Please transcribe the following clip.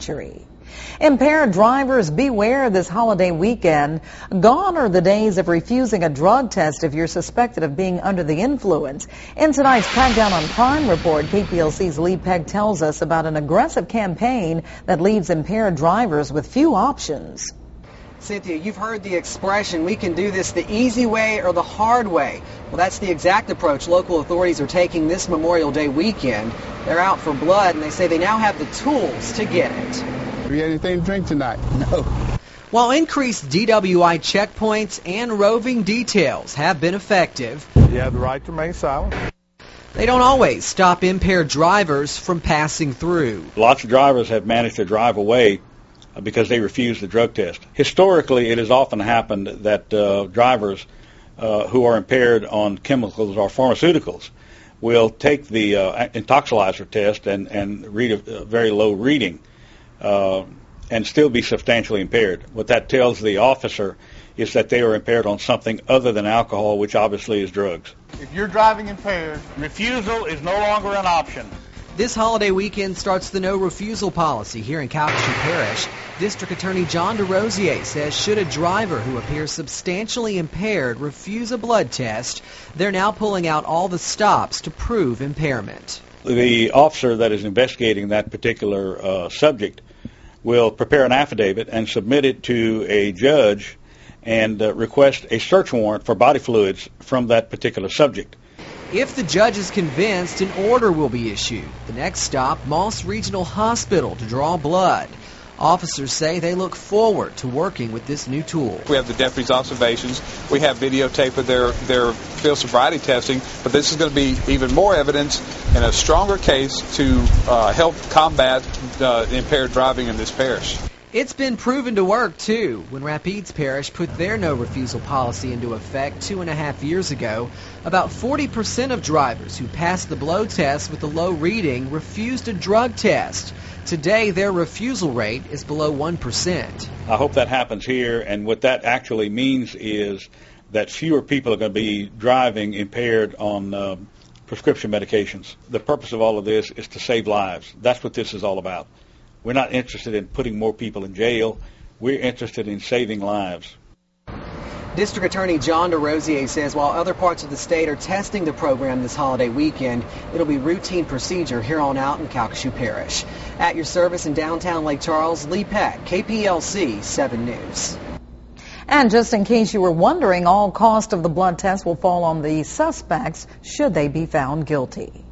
penitentiary. Impaired drivers, beware this holiday weekend. Gone are the days of refusing a drug test if you're suspected of being under the influence. In tonight's Crackdown on Crime report, KPLC's Lee Pegg tells us about an aggressive campaign that leaves impaired drivers with few options. Cynthia, you've heard the expression, we can do this the easy way or the hard way. Well, that's the exact approach local authorities are taking this Memorial Day weekend. They're out for blood, and they say they now have the tools to get it. Do you have anything to drink tonight? No. While increased DWI checkpoints and roving details have been effective, You have the right to remain silent. they don't always stop impaired drivers from passing through. Lots of drivers have managed to drive away because they refuse the drug test. Historically, it has often happened that drivers who are impaired on chemicals or pharmaceuticals will take the intoxilizer test and read a very low reading and still be substantially impaired. What that tells the officer is that they are impaired on something other than alcohol, which obviously is drugs. If you're driving impaired, refusal is no longer an option. This holiday weekend starts the no refusal policy here in Calcasieu Parish. District Attorney John DeRosier says should a driver who appears substantially impaired refuse a blood test, they're now pulling out all the stops to prove impairment. The officer that is investigating that particular subject will prepare an affidavit and submit it to a judge and request a search warrant for body fluids from that particular subject. If the judge is convinced, an order will be issued. The next stop, Moss Regional Hospital to draw blood. Officers say they look forward to working with this new tool. We have the deputies' observations. We have videotape of their field sobriety testing, but this is going to be even more evidence and a stronger case to help combat impaired driving in this parish. It's been proven to work, too. When Rapides Parish put their no-refusal policy into effect 2.5 years ago, about 40% of drivers who passed the blow test with a low reading refused a drug test. Today, their refusal rate is below 1%. I hope that happens here, and what that actually means is that fewer people are going to be driving impaired on prescription medications. The purpose of all of this is to save lives. That's what this is all about. We're not interested in putting more people in jail. We're interested in saving lives. District Attorney John DeRosier says while other parts of the state are testing the program this holiday weekend, it'll be routine procedure here on out in Calcasieu Parish. At your service in downtown Lake Charles, Lee Pegg, KPLC 7 News. And just in case you were wondering, all cost of the blood test will fall on the suspects should they be found guilty.